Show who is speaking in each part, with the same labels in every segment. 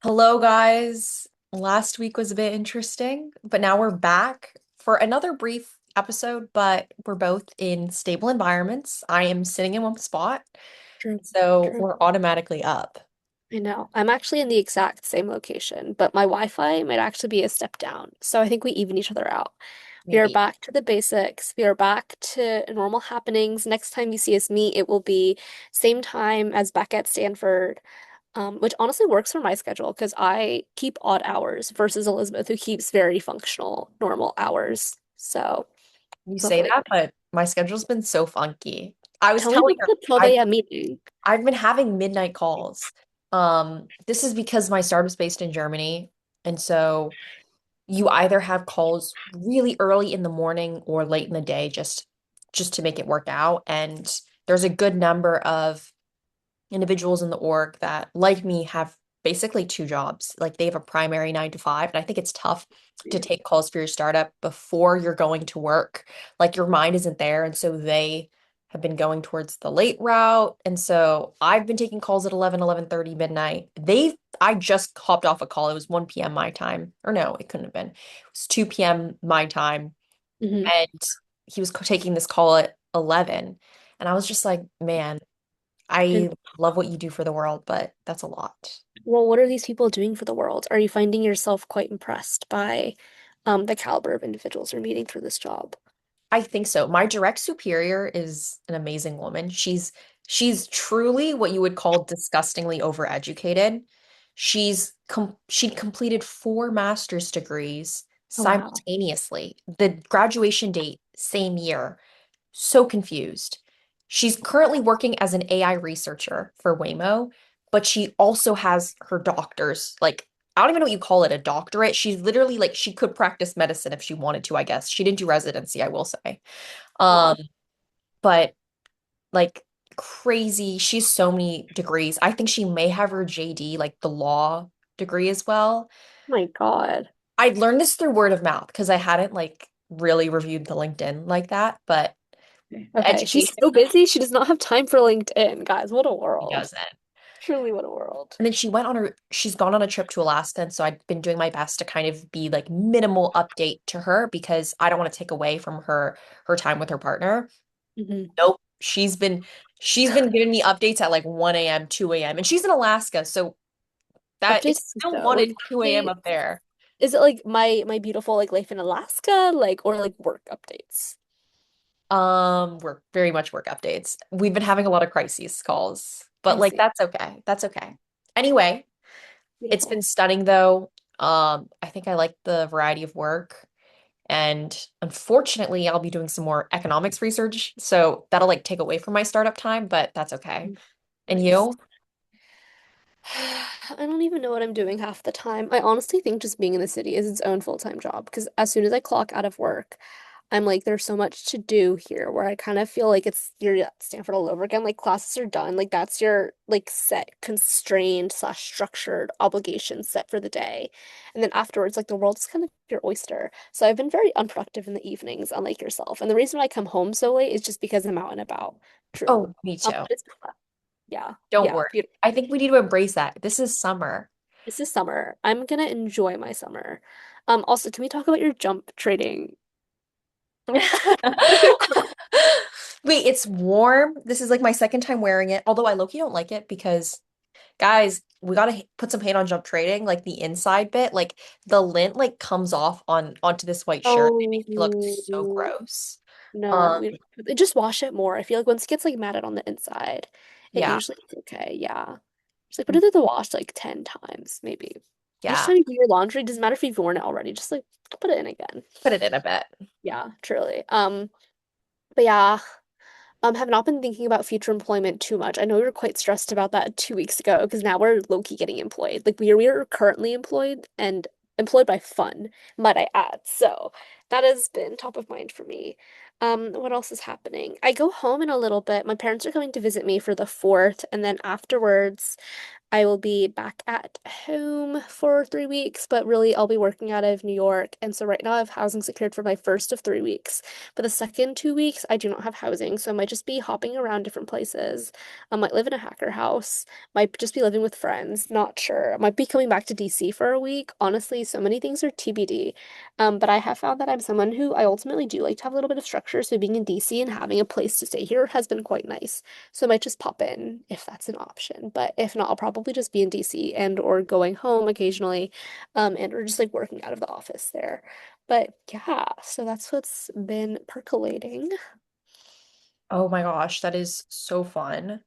Speaker 1: Hello, guys. Last week was a bit interesting, but now we're back for another brief episode, but we're both in stable environments. I am sitting in one spot,
Speaker 2: True.
Speaker 1: so
Speaker 2: True.
Speaker 1: we're automatically up.
Speaker 2: I know. I'm actually in the exact same location, but my Wi-Fi might actually be a step down. So I think we even each other out. We are
Speaker 1: Maybe.
Speaker 2: back to the basics. We are back to normal happenings. Next time you see us meet, it will be same time as back at Stanford, which honestly works for my schedule because I keep odd hours versus Elizabeth, who keeps very functional, normal hours. So
Speaker 1: You say
Speaker 2: hopefully,
Speaker 1: that, but my schedule's been so funky. I was
Speaker 2: tell me
Speaker 1: telling
Speaker 2: about
Speaker 1: her
Speaker 2: the 12 a.m. meeting.
Speaker 1: I've been having midnight calls. This is because my startup's based in Germany, and so you either have calls really early in the morning or late in the day just to make it work out. And there's a good number of individuals in the org that, like me, have basically two jobs. Like they have a primary 9 to 5. And I think it's tough to take calls for your startup before you're going to work. Like your mind isn't there. And so they have been going towards the late route. And so I've been taking calls at 11:30 midnight. I just hopped off a call. It was 1 p.m. my time. Or no, it couldn't have been. It was 2 p.m. my time.
Speaker 2: Hmm.
Speaker 1: And he was taking this call at 11. And I was just like, man, I love what you do for the world, but that's a lot.
Speaker 2: Well, what are these people doing for the world? Are you finding yourself quite impressed by the caliber of individuals you're meeting for this job?
Speaker 1: I think so. My direct superior is an amazing woman. She's truly what you would call disgustingly overeducated. She'd completed 4 master's degrees
Speaker 2: Oh, wow.
Speaker 1: simultaneously. The graduation date, same year. So confused. She's currently working as an AI researcher for Waymo, but she also has her doctor's, like, I don't even know what you call it, a doctorate. She's literally like she could practice medicine if she wanted to, I guess. She didn't do residency, I will say. Um,
Speaker 2: Wow.
Speaker 1: but like crazy. She's so many degrees. I think she may have her JD, like the law degree as well.
Speaker 2: My God.
Speaker 1: I learned this through word of mouth because I hadn't like really reviewed the LinkedIn like that, but the
Speaker 2: Okay, she's
Speaker 1: education
Speaker 2: so busy, she does not have time for LinkedIn, guys. What a
Speaker 1: she
Speaker 2: world.
Speaker 1: doesn't.
Speaker 2: Truly, what a world.
Speaker 1: And then she's gone on a trip to Alaska. And so I've been doing my best to kind of be like minimal update to her because I don't want to take away from her time with her partner.
Speaker 2: Hmm.
Speaker 1: Nope. She's been giving me updates at like 1 a.m., 2 a.m. And she's in Alaska. So that it's
Speaker 2: Updates
Speaker 1: still
Speaker 2: though,
Speaker 1: 1
Speaker 2: like
Speaker 1: and 2 a.m.
Speaker 2: updates.
Speaker 1: up there.
Speaker 2: Is it like my beautiful like life in Alaska, like or like work updates?
Speaker 1: We're very much work updates. We've been having a lot of crises calls, but
Speaker 2: I
Speaker 1: like
Speaker 2: see.
Speaker 1: that's okay. That's okay. Anyway, it's
Speaker 2: Beautiful.
Speaker 1: been stunning though. I think I like the variety of work. And unfortunately, I'll be doing some more economics research. So that'll like take away from my startup time, but that's okay. And
Speaker 2: Nice.
Speaker 1: you?
Speaker 2: I don't even know what I'm doing half the time. I honestly think just being in the city is its own full-time job because as soon as I clock out of work, I'm like, there's so much to do here where I kind of feel like it's you're at Stanford all over again. Like classes are done. Like that's your like set, constrained slash structured obligation set for the day. And then afterwards, like the world is kind of your oyster. So I've been very unproductive in the evenings, unlike yourself. And the reason why I come home so late is just because I'm out and about. True.
Speaker 1: Oh, me too.
Speaker 2: But it's yeah,
Speaker 1: Don't
Speaker 2: yeah,
Speaker 1: worry.
Speaker 2: beautiful.
Speaker 1: I think we need to embrace that. This is summer.
Speaker 2: This is summer. I'm gonna enjoy my summer. Also, can we talk about your jump trading?
Speaker 1: Wait, it's warm. This is like my second time wearing it, although I low-key don't like it because guys, we gotta put some hate on jump trading, like the inside bit, like the lint like comes off onto this white shirt. It makes me look so
Speaker 2: Oh,
Speaker 1: gross.
Speaker 2: no,
Speaker 1: Um,
Speaker 2: we don't, just wash it more. I feel like once it gets like matted on the inside, it
Speaker 1: yeah.
Speaker 2: usually is okay. Yeah. Just like put it through the wash like 10 times, maybe. Each
Speaker 1: Yeah.
Speaker 2: time you do your laundry, doesn't matter if you've worn it already, just like put it in again.
Speaker 1: Put it in a bit.
Speaker 2: Yeah, truly. But yeah. Have not been thinking about future employment too much. I know we were quite stressed about that 2 weeks ago because now we're low-key getting employed. Like we are currently employed and employed by fun, might I add. So that has been top of mind for me. What else is happening? I go home in a little bit. My parents are coming to visit me for the 4th, and then afterwards, I will be back at home for 3 weeks, but really I'll be working out of New York. And so right now I have housing secured for my first of 3 weeks. But the second 2 weeks, I do not have housing. So I might just be hopping around different places. I might live in a hacker house, might just be living with friends, not sure. I might be coming back to DC for a week. Honestly, so many things are TBD. But I have found that I'm someone who I ultimately do like to have a little bit of structure. So being in DC and having a place to stay here has been quite nice. So I might just pop in if that's an option. But if not, I'll probably just be in DC and or going home occasionally, and or just like working out of the office there. But yeah, so that's what's been percolating.
Speaker 1: Oh my gosh, that is so fun.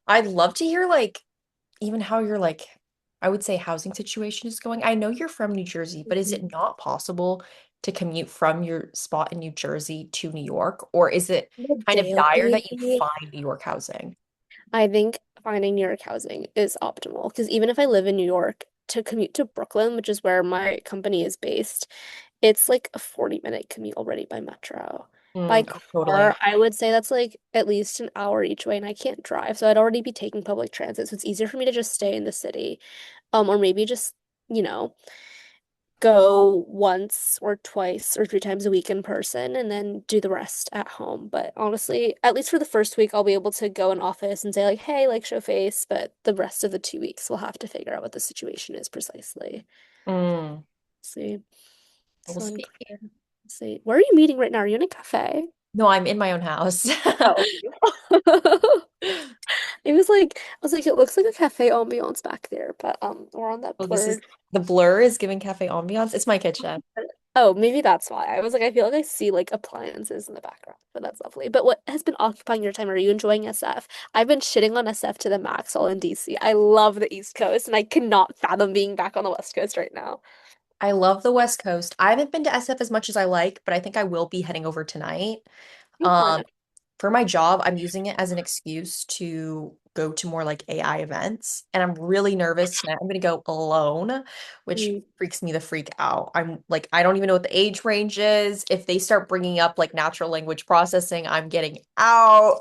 Speaker 1: I'd love to hear like even how your like I would say housing situation is going. I know you're from New Jersey, but is
Speaker 2: Mhm.
Speaker 1: it not possible to commute from your spot in New Jersey to New York? Or is it
Speaker 2: The
Speaker 1: kind of dire
Speaker 2: daily,
Speaker 1: that you find New York housing?
Speaker 2: I think finding New York housing is optimal because even if I live in New York, to commute to Brooklyn, which is where my company is based, it's like a 40-minute commute already by metro. By
Speaker 1: Mm,
Speaker 2: car,
Speaker 1: totally.
Speaker 2: I would say that's like at least an hour each way, and I can't drive, so I'd already be taking public transit. So it's easier for me to just stay in the city, or maybe just, you know, go once or twice or 3 times a week in person and then do the rest at home. But honestly, at least for the first week, I'll be able to go in office and say like, hey, like show face, but the rest of the 2 weeks we'll have to figure out what the situation is precisely.
Speaker 1: Mm,
Speaker 2: See.
Speaker 1: we'll
Speaker 2: So I'm
Speaker 1: see.
Speaker 2: trying to see. Where are you meeting right now? Are you in a cafe?
Speaker 1: No, I'm in my own house.
Speaker 2: Oh, it was like I was like, it looks like a cafe ambiance back there, but we're on that
Speaker 1: Oh, this is
Speaker 2: blurred.
Speaker 1: the blur is giving cafe ambiance. It's my kitchen.
Speaker 2: Oh, maybe that's why. I was like, I feel like I see like appliances in the background, but that's lovely. But what has been occupying your time? Are you enjoying SF? I've been shitting on SF to the max all in DC. I love the East Coast, and I cannot fathom being back on the West Coast right now.
Speaker 1: I love the West Coast. I haven't been to SF as much as I like, but I think I will be heading over tonight.
Speaker 2: Oh,
Speaker 1: Um,
Speaker 2: fun.
Speaker 1: for my job, I'm using it as an excuse to go to more like AI events. And I'm really nervous tonight. I'm gonna go alone, which
Speaker 2: Mm,
Speaker 1: freaks me the freak out. I'm like, I don't even know what the age range is. If they start bringing up like natural language processing, I'm getting out.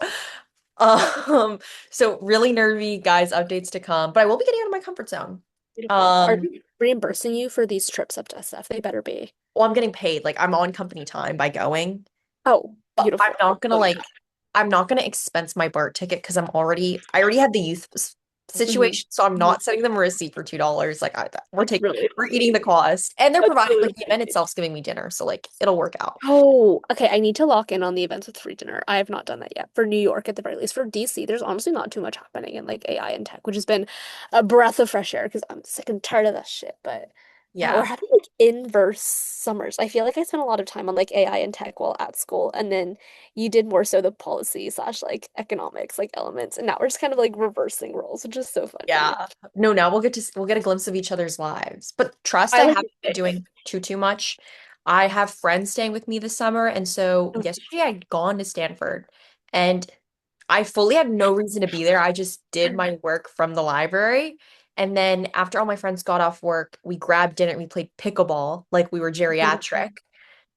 Speaker 1: Um, so really nervy, guys, updates to come, but I will be getting out of my comfort zone.
Speaker 2: beautiful. Are
Speaker 1: Um,
Speaker 2: they reimbursing you for these trips up to SF? They better be.
Speaker 1: well, I'm getting paid. Like I'm on company time by going.
Speaker 2: Oh,
Speaker 1: But
Speaker 2: beautiful.
Speaker 1: I'm not gonna expense my BART ticket because I already had the
Speaker 2: Hmm.
Speaker 1: situation, so I'm not sending them a receipt for $2. Like
Speaker 2: That's really
Speaker 1: we're eating the
Speaker 2: funny.
Speaker 1: cost. And they're
Speaker 2: That's
Speaker 1: providing
Speaker 2: really
Speaker 1: like the event
Speaker 2: funny.
Speaker 1: itself's giving me dinner, so like it'll work out.
Speaker 2: Oh, okay. I need to lock in on the events with free dinner. I have not done that yet. For New York, at the very least. For DC, there's honestly not too much happening in like AI and tech, which has been a breath of fresh air because I'm sick and tired of that shit. But yeah, we're
Speaker 1: Yeah.
Speaker 2: having like inverse summers. I feel like I spent a lot of time on like AI and tech while at school, and then you did more so the policy slash like economics like elements, and now we're just kind of like reversing roles, which is so funny.
Speaker 1: Yeah. No, now we'll get a glimpse of each other's lives. But trust,
Speaker 2: I
Speaker 1: I
Speaker 2: like
Speaker 1: haven't
Speaker 2: it.
Speaker 1: been doing too much. I have friends staying with me this summer, and so yesterday I'd gone to Stanford and I fully had no reason to be there. I just did my work from the library. And then after all my friends got off work, we grabbed dinner and we played pickleball like we were geriatric.
Speaker 2: Beautiful.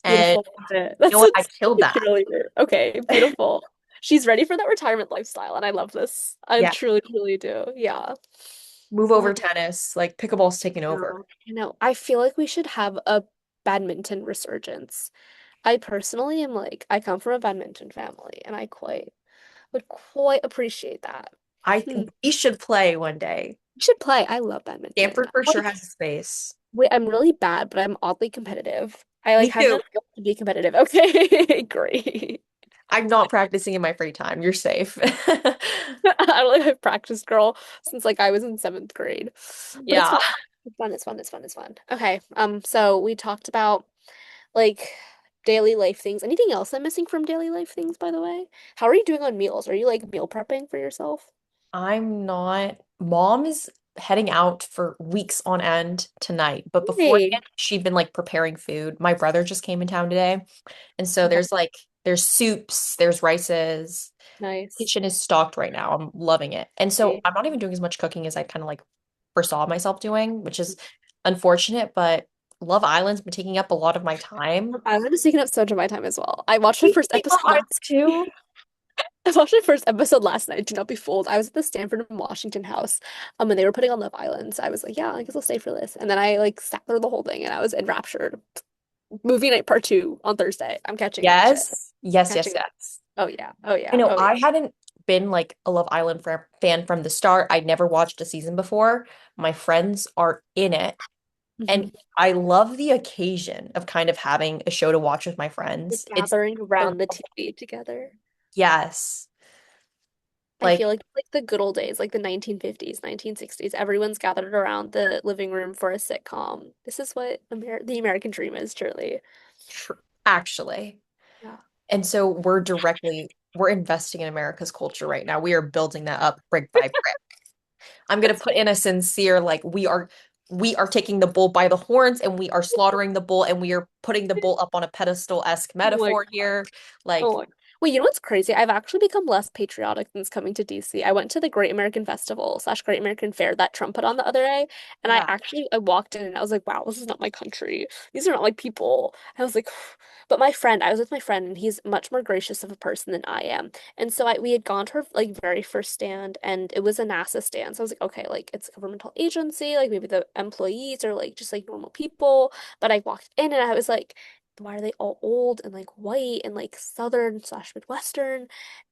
Speaker 1: And
Speaker 2: Beautiful. Love it.
Speaker 1: you know
Speaker 2: That's
Speaker 1: what? I
Speaker 2: what's
Speaker 1: killed that.
Speaker 2: cheerleader. Okay, beautiful. She's ready for that retirement lifestyle, and I love this. I
Speaker 1: Yeah.
Speaker 2: truly, truly do. Yeah.
Speaker 1: Move over
Speaker 2: Love it.
Speaker 1: tennis. Like pickleball's taking over.
Speaker 2: No, you know, I feel like we should have a badminton resurgence. I personally am like, I come from a badminton family, and I quite would quite appreciate that. Hmm.
Speaker 1: We should play one day.
Speaker 2: We should play. I love badminton.
Speaker 1: Stanford for sure
Speaker 2: Like,
Speaker 1: has a space.
Speaker 2: wait, I'm really bad, but I'm oddly competitive. I like
Speaker 1: Me
Speaker 2: have
Speaker 1: too.
Speaker 2: enough skill to be competitive. Okay, great.
Speaker 1: I'm not practicing in my free time. You're safe.
Speaker 2: I don't like I've practiced girl since like I was in seventh grade. But it's
Speaker 1: Yeah.
Speaker 2: fun. It's fun, it's fun, it's fun, it's fun. Okay. So we talked about like daily life things. Anything else I'm missing from daily life things, by the way? How are you doing on meals? Are you like meal prepping for yourself?
Speaker 1: I'm not. Mom is heading out for weeks on end tonight, but
Speaker 2: Hey.
Speaker 1: beforehand, she'd been like preparing food. My brother just came in town today, and so
Speaker 2: Okay.
Speaker 1: there's soups, there's rices.
Speaker 2: Nice.
Speaker 1: Kitchen is stocked right now. I'm loving it. And so
Speaker 2: Okay.
Speaker 1: I'm not even doing as much cooking as I kind of like foresaw myself doing, which is unfortunate, but Love Island's been taking up a lot of my time.
Speaker 2: Island is taking up so much of my time as well. I watched the
Speaker 1: You
Speaker 2: first
Speaker 1: like Love
Speaker 2: episode
Speaker 1: Island
Speaker 2: last
Speaker 1: too?
Speaker 2: I watched the first episode last night. Do not be fooled. I was at the Stanford and Washington house, and they were putting on Love Island. So I was like, yeah, I guess I'll stay for this. And then I like sat through the whole thing, and I was enraptured. Movie night part two on Thursday. I'm catching that shit.
Speaker 1: Yes, yes, yes,
Speaker 2: Catching.
Speaker 1: yes.
Speaker 2: Oh yeah. Oh
Speaker 1: I
Speaker 2: yeah.
Speaker 1: know
Speaker 2: Oh yeah.
Speaker 1: I hadn't been like a Love Island fan from the start. I'd never watched a season before. My friends are in it, and
Speaker 2: Hmm.
Speaker 1: I love the occasion of kind of having a show to watch with my
Speaker 2: Like
Speaker 1: friends. It's
Speaker 2: gathering
Speaker 1: so,
Speaker 2: around the TV together.
Speaker 1: yes,
Speaker 2: I
Speaker 1: like
Speaker 2: feel like the good old days, like the 1950s, 1960s, everyone's gathered around the living room for a sitcom. This is what the American dream is, truly.
Speaker 1: tr actually.
Speaker 2: Yeah.
Speaker 1: And so we're investing in America's culture right now. We are building that up brick by brick. I'm gonna
Speaker 2: That's
Speaker 1: put in a sincere like we are taking the bull by the horns and we are slaughtering the bull and we are putting the bull up on a pedestal-esque
Speaker 2: oh my
Speaker 1: metaphor here. Like,
Speaker 2: Oh, wait, you know what's crazy? I've actually become less patriotic since coming to DC. I went to the Great American Festival slash Great American Fair that Trump put on the other day, and
Speaker 1: yeah,
Speaker 2: I walked in and I was like, wow, this is not my country. These are not like people. I was like, but I was with my friend, and he's much more gracious of a person than I am. And so we had gone to her like very first stand, and it was a NASA stand. So I was like, okay, like it's a governmental agency, like maybe the employees are like just like normal people. But I walked in and I was like, why are they all old and like white and like southern slash midwestern?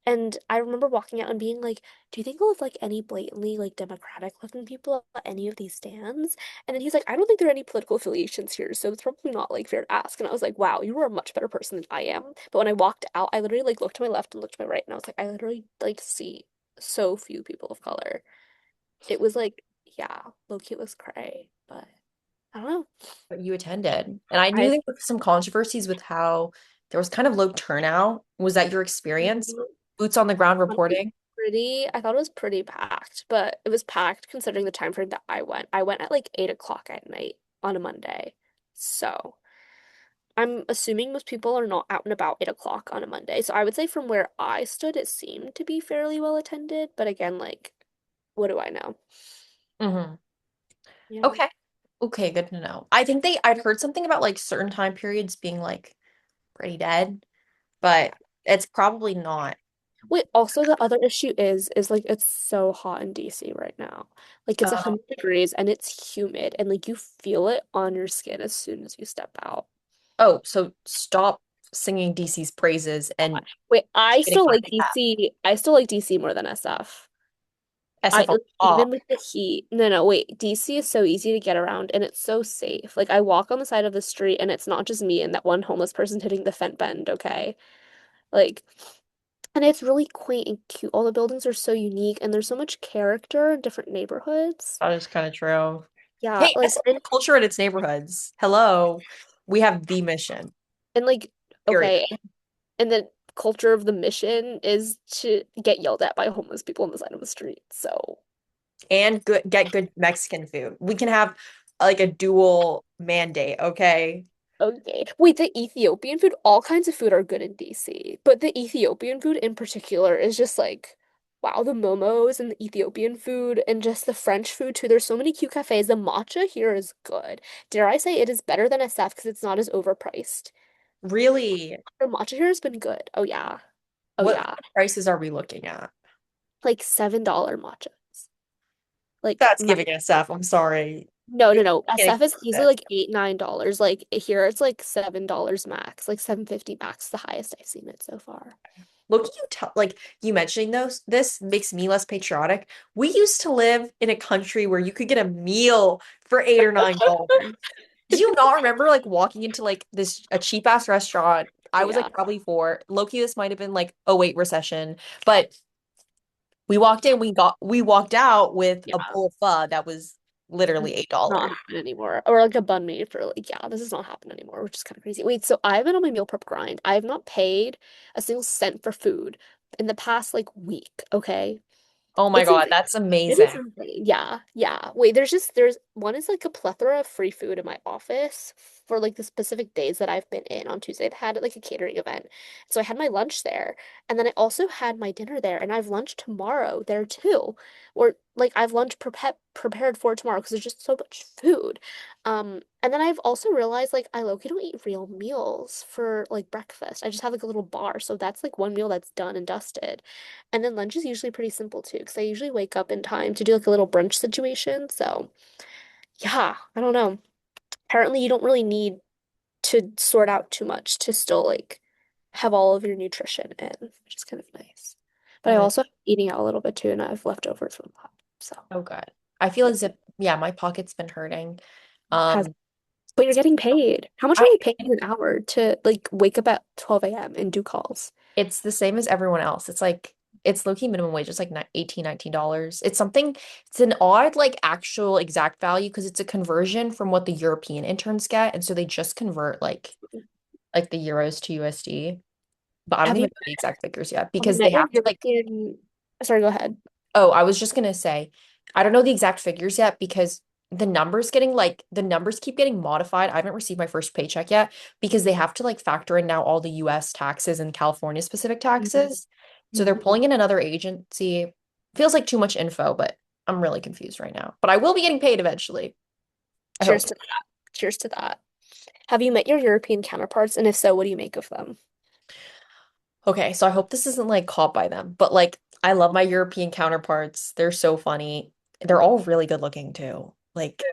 Speaker 2: And I remember walking out and being like, do you think we'll have like any blatantly like democratic looking people at any of these stands? And then he's like, I don't think there are any political affiliations here, so it's probably not like fair to ask. And I was like, wow, you are a much better person than I am. But when I walked out, I literally like looked to my left and looked to my right, and I was like, I literally like see so few people of color. It was like, yeah, low key, it was cray, but I don't know.
Speaker 1: but you attended. And I knew
Speaker 2: I
Speaker 1: there were some controversies with how there was kind of low turnout. Was that your experience? Boots on the ground reporting?
Speaker 2: I thought it was pretty packed, but it was packed considering the time frame that I went. I went at like 8 o'clock at night on a Monday. So I'm assuming most people are not out and about 8 o'clock on a Monday. So I would say from where I stood, it seemed to be fairly well attended. But again, like, what do I know?
Speaker 1: Hmm.
Speaker 2: Yeah.
Speaker 1: Okay. Okay, good to know. I think I'd heard something about like certain time periods being like pretty dead, but
Speaker 2: Yeah.
Speaker 1: it's probably not.
Speaker 2: Wait, also the other issue is like it's so hot in DC right now. Like it's
Speaker 1: Uh,
Speaker 2: 100 degrees and it's humid and like you feel it on your skin as soon as you step out.
Speaker 1: oh, so stop singing DC's praises and
Speaker 2: Wait,
Speaker 1: getting on a cab.
Speaker 2: I still like DC more than SF. I
Speaker 1: SF on
Speaker 2: like, even
Speaker 1: top.
Speaker 2: with the heat. No, no, wait. DC is so easy to get around and it's so safe. Like I walk on the side of the street and it's not just me and that one homeless person hitting the fence bend, okay? Like and it's really quaint and cute. All the buildings are so unique and there's so much character in different neighborhoods.
Speaker 1: That is kind of true.
Speaker 2: Yeah,
Speaker 1: Hey, I
Speaker 2: like
Speaker 1: support culture in its neighborhoods. Hello. We have the mission,
Speaker 2: and like
Speaker 1: period.
Speaker 2: okay, and the culture of the mission is to get yelled at by homeless people on the side of the street. So
Speaker 1: And get good Mexican food. We can have like a dual mandate, okay?
Speaker 2: okay. Wait, the Ethiopian food, all kinds of food are good in DC, but the Ethiopian food in particular is just like, wow, the momos and the Ethiopian food and just the French food too. There's so many cute cafes. The matcha here is good. Dare I say it is better than SF because it's not as overpriced.
Speaker 1: Really,
Speaker 2: The matcha here has been good. Oh yeah. Oh
Speaker 1: what
Speaker 2: yeah.
Speaker 1: prices are we looking at?
Speaker 2: Like $7 matchas. Like
Speaker 1: That's giving us F. I'm sorry.
Speaker 2: no,
Speaker 1: You're
Speaker 2: no, no.
Speaker 1: getting
Speaker 2: SF is easily
Speaker 1: it.
Speaker 2: like $8, $9. Like here it's like $7 max, like 7.50 max, the highest I've seen it so far.
Speaker 1: Look, you tell like you mentioning those, this makes me less patriotic. We used to live in a country where you could get a meal for $8 or $9. Do you not remember like walking into like this a cheap ass restaurant? I was
Speaker 2: Yeah,
Speaker 1: like probably four. Low-key, this might have been like '08 recession, but we walked in, we walked out with a
Speaker 2: yeah.
Speaker 1: bowl of pho that was
Speaker 2: And
Speaker 1: literally
Speaker 2: this does not
Speaker 1: $8.
Speaker 2: happen anymore. Or like a bun made for like, yeah, this does not happen anymore, which is kind of crazy. Wait, so I've been on my meal prep grind. I have not paid a single cent for food in the past like week, okay?
Speaker 1: Oh my
Speaker 2: It's
Speaker 1: God,
Speaker 2: insane.
Speaker 1: that's
Speaker 2: It is
Speaker 1: amazing.
Speaker 2: insane. Yeah, yeah. Wait, there's one is like a plethora of free food in my office for like the specific days that I've been in. On Tuesday, they had like a catering event. So I had my lunch there. And then I also had my dinner there. And I have lunch tomorrow there too. Or like I have lunch prepared for tomorrow because there's just so much food. And then I've also realized like I low-key don't eat real meals for like breakfast. I just have like a little bar. So that's like one meal that's done and dusted. And then lunch is usually pretty simple too, because I usually wake up in time to do like a little brunch situation. So yeah, I don't know. Apparently, you don't really need to sort out too much to still like have all of your nutrition in, which is kind of nice. But I
Speaker 1: That is
Speaker 2: also eating out a little bit too, and I have leftovers from that. So
Speaker 1: so good. I feel as if, yeah, my pocket's been hurting.
Speaker 2: has
Speaker 1: Um,
Speaker 2: but you're getting paid. How much are
Speaker 1: I
Speaker 2: they paying you an hour to like wake up at 12 a.m. and do calls?
Speaker 1: It's the same as everyone else. It's like it's low-key minimum wage. It's like 18, $19. It's something, it's an odd, like actual exact value because it's a conversion from what the European interns get. And so they just convert like the euros to USD. But I don't
Speaker 2: Have
Speaker 1: even
Speaker 2: you
Speaker 1: know the exact figures yet because they
Speaker 2: met your
Speaker 1: have to like,
Speaker 2: European? Sorry, go ahead.
Speaker 1: oh, I was just gonna say, I don't know the exact figures yet because the numbers keep getting modified. I haven't received my first paycheck yet because they have to like factor in now all the US taxes and California specific taxes. So they're
Speaker 2: Mhm.
Speaker 1: pulling in another agency. Feels like too much info, but I'm really confused right now. But I will be getting paid eventually. I
Speaker 2: Cheers
Speaker 1: hope.
Speaker 2: to that. Cheers to that. Have you met your European counterparts? And if so, what do you make of them?
Speaker 1: Okay, so I hope this isn't like caught by them, but like I love my European counterparts. They're so funny. They're all really good looking too. Like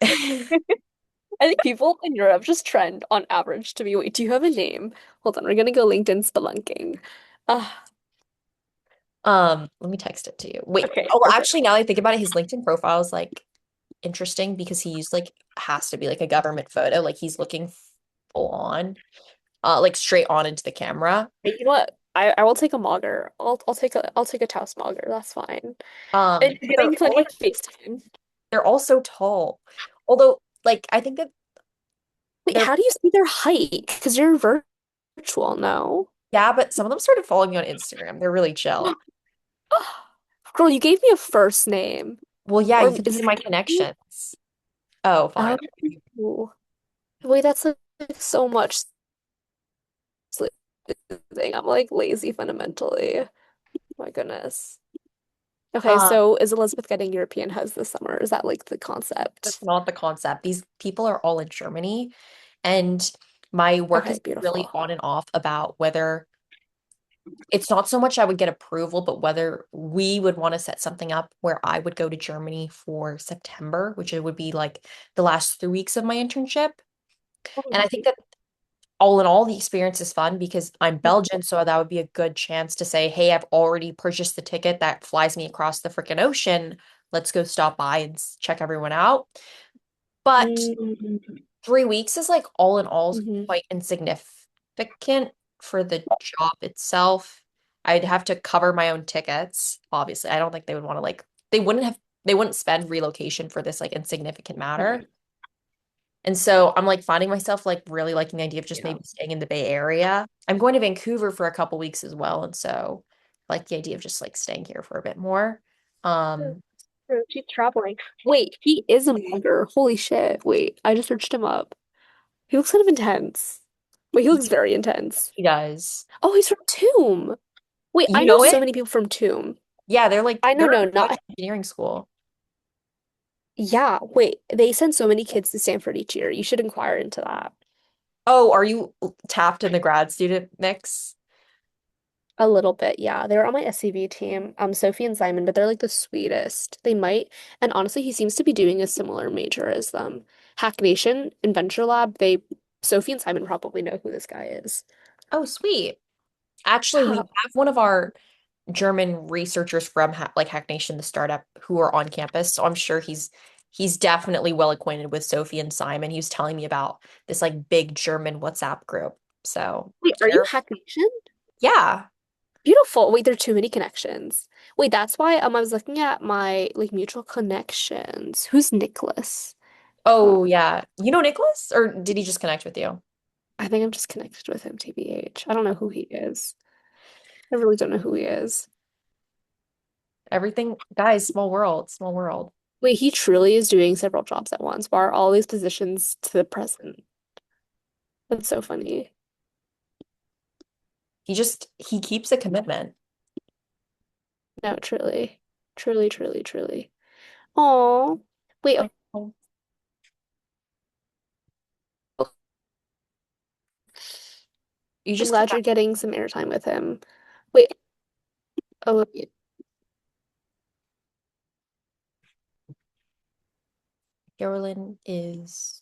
Speaker 2: I think people in Europe just trend on average to be, wait, do you have a name? Hold on, we're gonna go LinkedIn spelunking. Ah,
Speaker 1: Let me text it to you. Wait.
Speaker 2: okay,
Speaker 1: Oh, well,
Speaker 2: perfect.
Speaker 1: actually, now that I think about it, his LinkedIn profile is like interesting because he used like has to be like a government photo. Like he's looking full on, like straight on into the camera.
Speaker 2: Hey, you know what? I will take a Mauger. I'll take a Taos Mauger. That's fine. And you're
Speaker 1: But they're
Speaker 2: getting
Speaker 1: all
Speaker 2: plenty
Speaker 1: like
Speaker 2: of FaceTime.
Speaker 1: they're all so tall. Although, like I think that
Speaker 2: Wait,
Speaker 1: they're
Speaker 2: how do you see their height? Because you're virtual, no?
Speaker 1: yeah, but some of them started following me on Instagram. They're really chill.
Speaker 2: Girl, you gave me a first name.
Speaker 1: Well, yeah, you
Speaker 2: Or
Speaker 1: can
Speaker 2: is
Speaker 1: see
Speaker 2: it
Speaker 1: my
Speaker 2: a nickname?
Speaker 1: connections. Oh, fine.
Speaker 2: Oh, wait, that's like so much sleeping. I'm like lazy fundamentally. My goodness. Okay,
Speaker 1: Um,
Speaker 2: so is Elizabeth getting European Hus this summer? Is that like the
Speaker 1: that's
Speaker 2: concept?
Speaker 1: not the concept. These people are all in Germany, and my work
Speaker 2: Okay,
Speaker 1: is really
Speaker 2: beautiful.
Speaker 1: on and off about whether it's not so much I would get approval, but whether we would want to set something up where I would go to Germany for September, which it would be like the last 3 weeks of my internship. And I think that all in all, the experience is fun because I'm Belgian, so that would be a good chance to say, hey, I've already purchased the ticket that flies me across the freaking ocean. Let's go stop by and check everyone out. But
Speaker 2: Mm-hmm.
Speaker 1: 3 weeks is like all in all
Speaker 2: Hmm.
Speaker 1: quite insignificant for the job itself. I'd have to cover my own tickets. Obviously, I don't think they would want to like they wouldn't spend relocation for this like insignificant matter.
Speaker 2: Okay.
Speaker 1: And so I'm like finding myself like really liking the idea of just
Speaker 2: Yeah.
Speaker 1: maybe staying in the Bay Area. I'm going to Vancouver for a couple weeks as well, and so I like the idea of just like staying here for a bit more.
Speaker 2: True.
Speaker 1: Um,
Speaker 2: True. She's traveling. Wait, he is a blogger. Holy shit. Wait, I just searched him up. He looks kind of intense. Wait, he
Speaker 1: he,
Speaker 2: looks very intense.
Speaker 1: he does.
Speaker 2: Oh, he's from Tomb. Wait,
Speaker 1: You
Speaker 2: I know
Speaker 1: know it?
Speaker 2: so many people from Tomb.
Speaker 1: Yeah, they're like
Speaker 2: I know,
Speaker 1: they're
Speaker 2: no,
Speaker 1: a
Speaker 2: not.
Speaker 1: engineering school.
Speaker 2: Yeah, wait, they send so many kids to Stanford each year. You should inquire into that.
Speaker 1: Oh, are you tapped in the grad student mix?
Speaker 2: A little bit, yeah. They were on my SCV team, Sophie and Simon, but they're like the sweetest. They might, and honestly, he seems to be doing a similar major as them. Hack Nation and Venture Lab, Sophie and Simon probably know who this guy is.
Speaker 1: Oh, sweet. Actually, we
Speaker 2: Yeah.
Speaker 1: have one of our German researchers from like Hack Nation, the startup, who are on campus. So I'm sure he's definitely well acquainted with Sophie and Simon. He was telling me about this like big German WhatsApp group. So
Speaker 2: Wait, are you
Speaker 1: they're
Speaker 2: Hack Nation?
Speaker 1: yeah.
Speaker 2: Beautiful. Wait, there are too many connections. Wait, that's why I was looking at my like mutual connections. Who's Nicholas?
Speaker 1: Oh yeah. You know Nicholas? Or did he just connect with you?
Speaker 2: I think I'm just connected with him, TBH. I don't know who he is. I really don't know who he is.
Speaker 1: Everything, guys, small world, small world.
Speaker 2: Wait, he truly is doing several jobs at once. Why are all these positions to the present? That's so funny.
Speaker 1: He keeps a commitment.
Speaker 2: No, truly. Truly, truly, truly. Oh, wait.
Speaker 1: Oh, you
Speaker 2: I'm
Speaker 1: just come
Speaker 2: glad
Speaker 1: back.
Speaker 2: you're getting some airtime with him. Wait. Oh,
Speaker 1: Carolyn is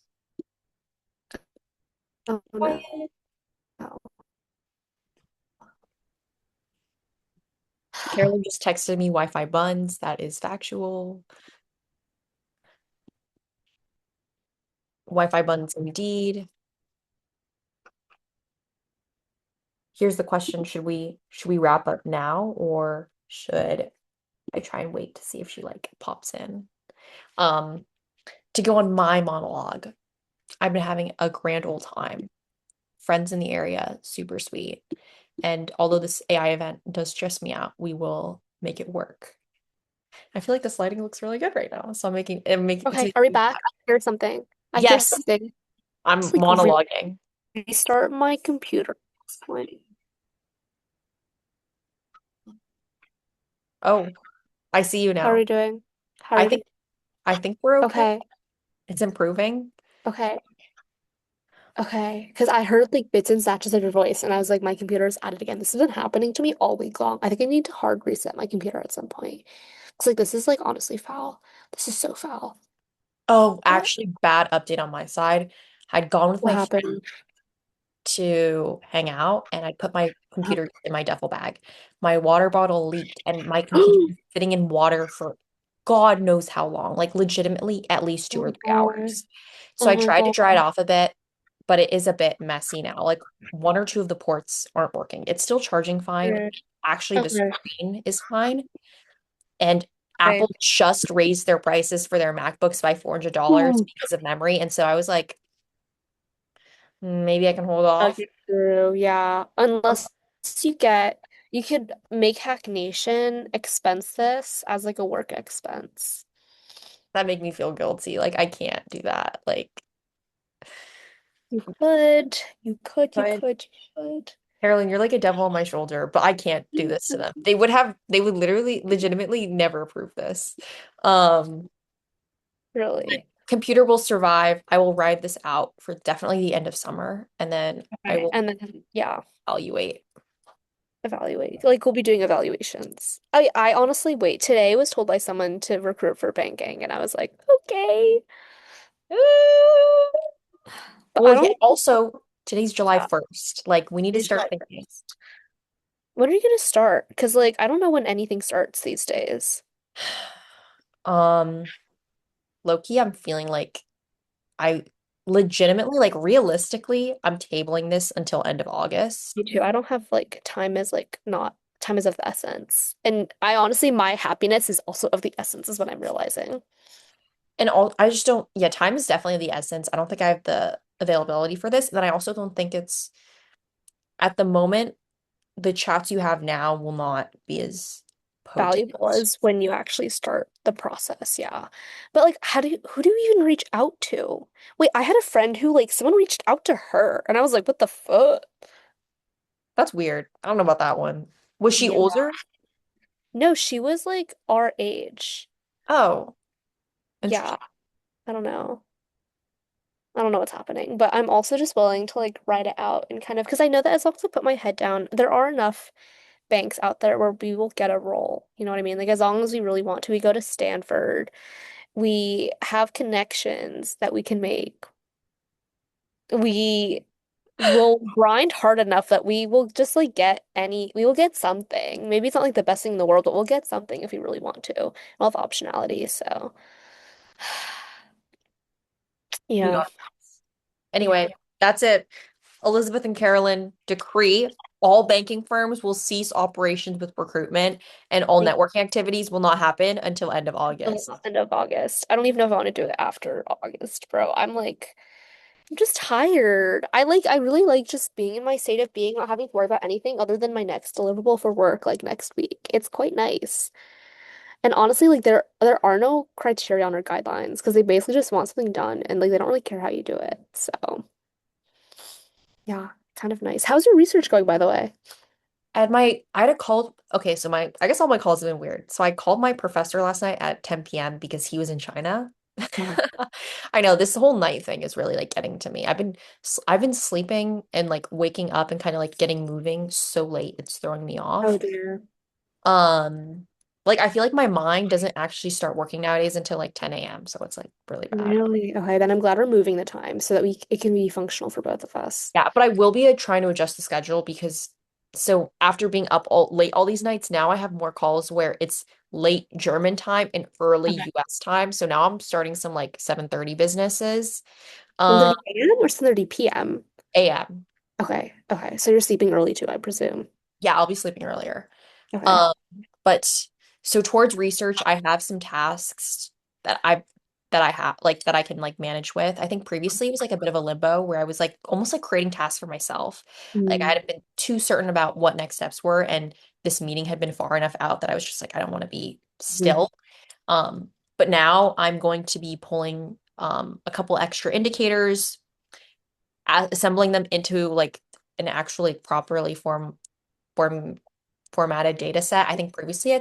Speaker 2: oh no.
Speaker 1: quiet. Carolyn just texted me Wi-Fi buns. That is factual. Wi-Fi buns indeed. Here's the question. Should we wrap up now or should I try and wait to see if she like pops in? Um, to go on my monologue, I've been having a grand old time. Friends in the area, super sweet. And although this AI event does stress me out, we will make it work. I feel like this lighting looks really good right now. So I'm making it's
Speaker 2: Okay,
Speaker 1: making
Speaker 2: are we
Speaker 1: me
Speaker 2: back?
Speaker 1: happy.
Speaker 2: I hear something. I hear
Speaker 1: Yes,
Speaker 2: something.
Speaker 1: I'm
Speaker 2: It's like
Speaker 1: monologuing.
Speaker 2: restart my computer at this point.
Speaker 1: Oh, I see you
Speaker 2: How are we
Speaker 1: now.
Speaker 2: doing? How are
Speaker 1: I
Speaker 2: we doing?
Speaker 1: think I think we're okay.
Speaker 2: Okay,
Speaker 1: It's improving.
Speaker 2: okay, okay. Because I heard like bits and snatches of your voice, and I was like, my computer's at it again. This has been happening to me all week long. I think I need to hard reset my computer at some point. Because like this is like honestly foul. This is so foul.
Speaker 1: Oh,
Speaker 2: What?
Speaker 1: actually, bad update on my side. I'd gone with
Speaker 2: What
Speaker 1: my friend
Speaker 2: happened?
Speaker 1: to hang out and I put my computer in my duffel bag. My water bottle leaked and my computer was sitting in water for God knows how long, like legitimately at least two
Speaker 2: Oh
Speaker 1: or
Speaker 2: my
Speaker 1: three
Speaker 2: God.
Speaker 1: hours. So
Speaker 2: Oh
Speaker 1: I
Speaker 2: my
Speaker 1: tried to
Speaker 2: God.
Speaker 1: dry it off a bit, but it is a bit messy now. Like one or two of the ports aren't working. It's still charging fine.
Speaker 2: Okay.
Speaker 1: Actually, the
Speaker 2: Okay.
Speaker 1: screen is fine. And
Speaker 2: Okay.
Speaker 1: Apple just raised their prices for their MacBooks by $400
Speaker 2: Hmm.
Speaker 1: because of memory. And so I was like, maybe I can hold off.
Speaker 2: Okay, true. Yeah. Unless you get, you could make Hack Nation expense this as like a work expense.
Speaker 1: That make me feel guilty. Like I can't do that. Like,
Speaker 2: You could, you could, you
Speaker 1: but
Speaker 2: could, you could.
Speaker 1: Carolyn, you're like a devil on my shoulder, but I can't do this to them. They would literally, legitimately never approve this. Um,
Speaker 2: Really.
Speaker 1: Computer will survive. I will ride this out for definitely the end of summer, and then I
Speaker 2: Okay.
Speaker 1: will
Speaker 2: And then, yeah,
Speaker 1: evaluate.
Speaker 2: evaluate. Like we'll be doing evaluations. I honestly, wait, today was told by someone to recruit for banking, and I was like, okay. But I
Speaker 1: Well, yeah,
Speaker 2: don't,
Speaker 1: also today's July
Speaker 2: yeah,
Speaker 1: 1st. Like we need to
Speaker 2: it's
Speaker 1: start
Speaker 2: July
Speaker 1: thinking.
Speaker 2: 1st. When are you gonna start? Because like I don't know when anything starts these days.
Speaker 1: Um, Low-key, I'm feeling like I legitimately, like realistically, I'm tabling this until end of August.
Speaker 2: Me too. I don't have like time is like not time is of the essence. And I honestly, my happiness is also of the essence, is what I'm realizing.
Speaker 1: And all I just don't, yeah, time is definitely the essence. I don't think I have the availability for this. And then I also don't think it's at the moment, the chats you have now will not be as potent.
Speaker 2: Valuable is when you actually start the process, yeah. But like who do you even reach out to? Wait, I had a friend who like someone reached out to her and I was like, what the fuck?
Speaker 1: That's weird. I don't know about that one. Was she
Speaker 2: Yeah.
Speaker 1: older?
Speaker 2: No, she was like our age.
Speaker 1: Oh,
Speaker 2: Yeah,
Speaker 1: interesting.
Speaker 2: I don't know. I don't know what's happening, but I'm also just willing to like write it out and kind of because I know that as long as I put my head down, there are enough banks out there where we will get a role. You know what I mean? Like as long as we really want to, we go to Stanford, we have connections that we can make. We will grind hard enough that we will just like we will get something. Maybe it's not like the best thing in the world, but we'll get something if we really want to. We'll have optionality, so
Speaker 1: We
Speaker 2: yeah.
Speaker 1: got this. Anyway, that's it. Elizabeth and Carolyn decree all banking firms will cease operations with recruitment and all
Speaker 2: Like
Speaker 1: networking activities will not happen until end of August.
Speaker 2: end of August. I don't even know if I want to do it after August, bro. I'm just tired. I really like just being in my state of being, not having to worry about anything other than my next deliverable for work, like next week. It's quite nice. And honestly, like there are no criterion or guidelines because they basically just want something done and like they don't really care how you do it. So yeah, kind of nice. How's your research going, by the way?
Speaker 1: I had a call. Okay, so I guess all my calls have been weird. So I called my professor last night at 10 p.m. because he was in China.
Speaker 2: Uh,
Speaker 1: I know this whole night thing is really like getting to me. I've been sleeping and like waking up and kind of like getting moving so late. It's throwing me
Speaker 2: Oh
Speaker 1: off.
Speaker 2: dear.
Speaker 1: Um, like I feel like my mind doesn't actually start working nowadays until like 10 a.m. So it's like really bad.
Speaker 2: Really? Okay, then I'm glad we're moving the time so that we it can be functional for both of us.
Speaker 1: Yeah, but I will be trying to adjust the schedule because so after being up all late all these nights, now I have more calls where it's late German time and early
Speaker 2: Okay.
Speaker 1: US time. So now I'm starting some like 7:30 businesses. Um
Speaker 2: 7:30 a.m. or 7:30 p.m.?
Speaker 1: AM.
Speaker 2: Okay. Okay. So you're sleeping early too, I presume.
Speaker 1: Yeah, I'll be sleeping earlier.
Speaker 2: Okay.
Speaker 1: Um, but so towards research, I have some tasks that I that I have like that I can like manage with. I think previously it was like a bit of a limbo where I was like almost like creating tasks for myself. Like I
Speaker 2: Mm,
Speaker 1: hadn't been too certain about what next steps were, and this meeting had been far enough out that I was just like, I don't want to be
Speaker 2: mhm.
Speaker 1: still. Um, but now I'm going to be pulling a couple extra indicators, assembling them into like an actually properly form formatted data set. I think previously I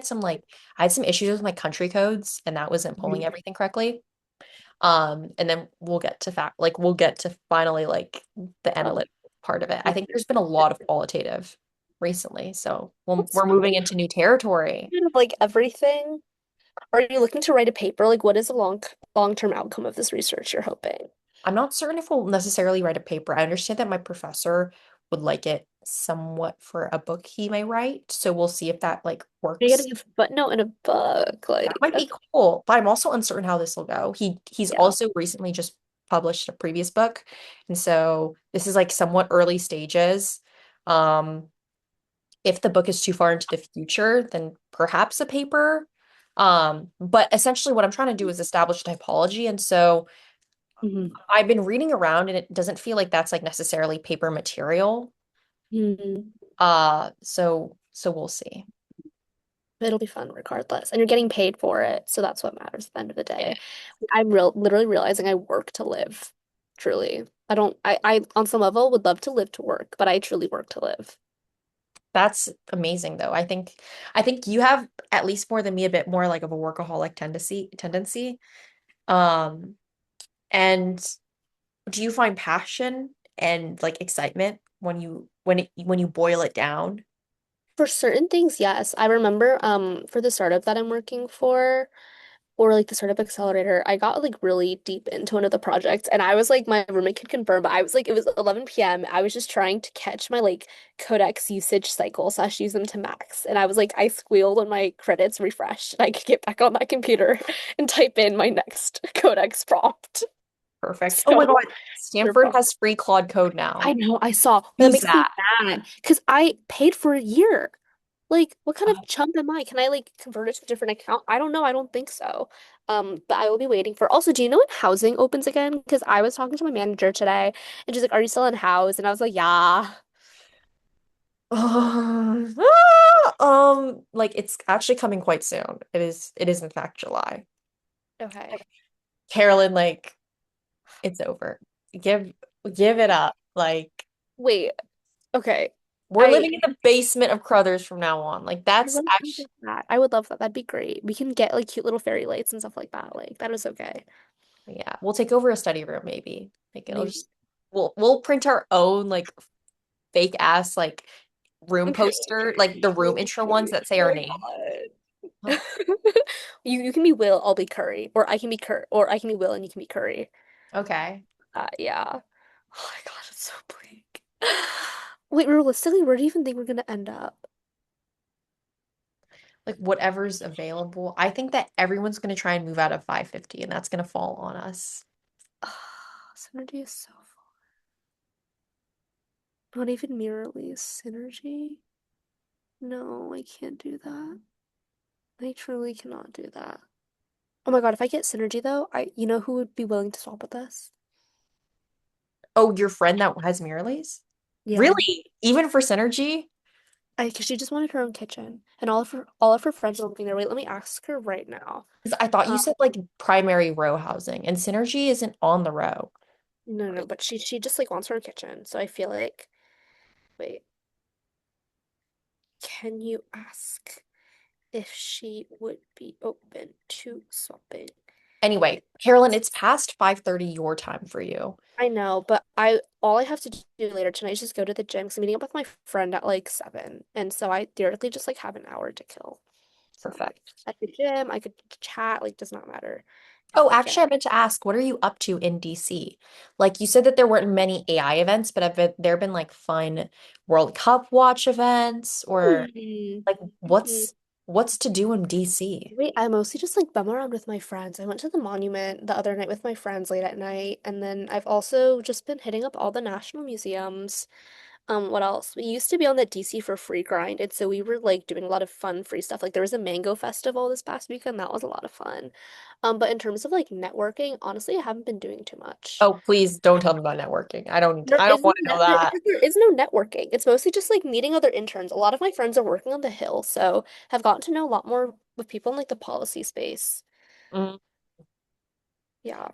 Speaker 1: had some issues with my country codes and that wasn't pulling
Speaker 2: Mhm.
Speaker 1: everything correctly. And then we'll get to finally like the
Speaker 2: Oh,
Speaker 1: analytic part of it. I
Speaker 2: yeah.
Speaker 1: think there's been a lot of qualitative recently, so
Speaker 2: That's
Speaker 1: we're moving into new territory.
Speaker 2: kind of like everything. Are you looking to write a paper? Like, what is the long-term outcome of this research you're hoping?
Speaker 1: I'm not certain if we'll necessarily write a paper. I understand that my professor would like it somewhat for a book he may write, so we'll see if that like
Speaker 2: You're
Speaker 1: works.
Speaker 2: getting a footnote in a book.
Speaker 1: That
Speaker 2: Like,
Speaker 1: might be cool, but I'm also uncertain how this will go. He's
Speaker 2: yeah.
Speaker 1: also recently just published a previous book, and so this is like somewhat early stages. Um, if the book is too far into the future, then perhaps a paper. But essentially what I'm trying to do is establish typology, and so
Speaker 2: Mhm.
Speaker 1: I've been reading around and it doesn't feel like that's like necessarily paper material.
Speaker 2: Mhm.
Speaker 1: So we'll see.
Speaker 2: It'll be fun regardless. And you're getting paid for it, so that's what matters at the end of the
Speaker 1: Yeah.
Speaker 2: day. I'm real literally realizing I work to live. Truly. I don't I on some level would love to live to work, but I truly work to live.
Speaker 1: That's amazing though. I think you have at least more than me a bit more like of a workaholic tendency. Um, and do you find passion and like excitement when you boil it down?
Speaker 2: For certain things, yes. I remember for the startup that I'm working for, or like the startup accelerator, I got like really deep into one of the projects and I was like my roommate could confirm, but I was like it was 11 p.m. I was just trying to catch my like codex usage cycle so I should use them to max. And I was like I squealed when my credits refreshed and I could get back on that computer and type in my next codex prompt.
Speaker 1: Perfect. Oh my
Speaker 2: So
Speaker 1: God,
Speaker 2: you're
Speaker 1: Stanford
Speaker 2: fine.
Speaker 1: has free Claude Code
Speaker 2: I
Speaker 1: now.
Speaker 2: know, I saw, but that
Speaker 1: Use
Speaker 2: makes me
Speaker 1: that.
Speaker 2: mad because I paid for a year. Like, what kind
Speaker 1: Uh,
Speaker 2: of chump am I? Can I like convert it to a different account? I don't know. I don't think so. But I will be waiting for. Also, do you know when housing opens again? Because I was talking to my manager today, and she's like, "Are you still in house?" And I was like, "Yeah."
Speaker 1: like it's actually coming quite soon. It is in fact July.
Speaker 2: Okay.
Speaker 1: Carolyn, like it's over. Give give it up. Like
Speaker 2: Wait. Okay.
Speaker 1: we're
Speaker 2: I
Speaker 1: living in the basement of Crothers from now on. Like
Speaker 2: I
Speaker 1: that's
Speaker 2: love
Speaker 1: actually
Speaker 2: that. I would love that. That'd be great. We can get like cute little fairy lights and stuff like that. Like that is okay.
Speaker 1: yeah. We'll take over a study room maybe. Like it'll
Speaker 2: Maybe.
Speaker 1: just we'll print our own like fake ass like room poster, like the room intro ones that say our
Speaker 2: Oh
Speaker 1: name.
Speaker 2: God. You can be Will, I'll be Curry, or I can be or I can be Will and you can be Curry.
Speaker 1: Okay.
Speaker 2: Yeah. Oh my God, it's so bleak. Wait, realistically, where do you even think we're gonna end up?
Speaker 1: Like whatever's available. I think that everyone's gonna try and move out of 550 and that's gonna fall on us.
Speaker 2: Synergy is so full. Not even mirrorly synergy. No, I can't do that. I truly cannot do that. Oh my God, if I get synergy though, you know who would be willing to swap with us?
Speaker 1: Oh, your friend that has Mirrorly's?
Speaker 2: Yeah.
Speaker 1: Really? Even for synergy?
Speaker 2: Cause she just wanted her own kitchen, and all of her friends are living there. Wait, let me ask her right now.
Speaker 1: 'Cause I thought you
Speaker 2: Um,
Speaker 1: said like primary row housing, and Synergy isn't on the row.
Speaker 2: no, no, but she just like wants her own kitchen. So I feel like, wait, can you ask if she would be open to swapping
Speaker 1: Anyway,
Speaker 2: with
Speaker 1: Carolyn,
Speaker 2: us?
Speaker 1: it's past 5:30 your time for you.
Speaker 2: I know, but I all I have to do later tonight is just go to the gym because I'm meeting up with my friend at like 7, and so I theoretically just like have an hour to kill. So I'm like
Speaker 1: Perfect.
Speaker 2: at the gym, I could chat, like does not matter if
Speaker 1: Oh,
Speaker 2: I can't.
Speaker 1: actually, I meant to ask, what are you up to in DC? Like you said that there weren't many AI events, but have there been like fun World Cup watch events or
Speaker 2: Hmm.
Speaker 1: like
Speaker 2: Hmm.
Speaker 1: what's to do in DC?
Speaker 2: Wait, I mostly just like bum around with my friends. I went to the monument the other night with my friends late at night, and then I've also just been hitting up all the national museums. What else? We used to be on the DC for free grind, and so we were like doing a lot of fun free stuff. Like there was a mango festival this past weekend. That was a lot of fun. But in terms of like networking, honestly, I haven't been doing too much.
Speaker 1: Oh, please don't tell me about networking.
Speaker 2: There
Speaker 1: I don't
Speaker 2: is no
Speaker 1: want to know
Speaker 2: it's
Speaker 1: that.
Speaker 2: like there is no networking. It's mostly just like meeting other interns. A lot of my friends are working on the Hill, so have gotten to know a lot more with people in like the policy space.
Speaker 1: Mm,
Speaker 2: Yeah.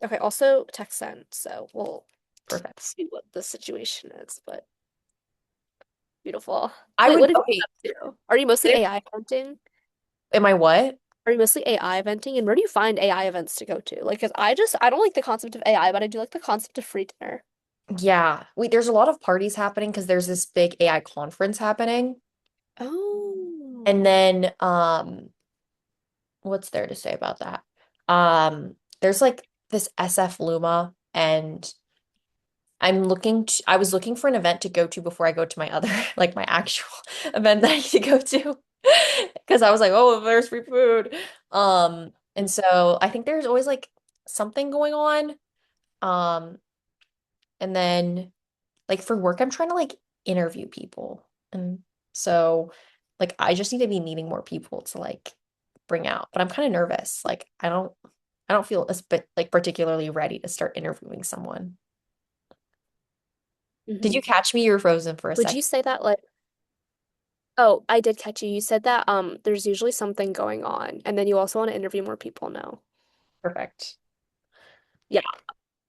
Speaker 2: Okay, also text sent, so we'll
Speaker 1: perfect.
Speaker 2: see what the situation is, but beautiful.
Speaker 1: I
Speaker 2: Wait,
Speaker 1: would
Speaker 2: what have you
Speaker 1: okay.
Speaker 2: been up to? Are you mostly AI hunting?
Speaker 1: Am I what?
Speaker 2: Are you mostly AI eventing? And where do you find AI events to go to? Like, 'cause I don't like the concept of AI, but I do like the concept of free dinner.
Speaker 1: Yeah. Wait, there's a lot of parties happening because there's this big AI conference happening. And
Speaker 2: Oh.
Speaker 1: then what's there to say about that? There's like this SF Luma and I was looking for an event to go to before I go to my other like my actual event that I need to go to. Because I was like, oh, there's free food. And so I think there's always like something going on. Um, and then like for work, I'm trying to like interview people. And so like I just need to be meeting more people to like bring out. But I'm kind of nervous. Like I don't feel as bit like particularly ready to start interviewing someone. Did
Speaker 2: Hmm.
Speaker 1: you catch me? You were frozen for a
Speaker 2: Would
Speaker 1: second.
Speaker 2: you say that like, oh, I did catch you. You said that there's usually something going on, and then you also want to interview more people now.
Speaker 1: Perfect.
Speaker 2: Yeah.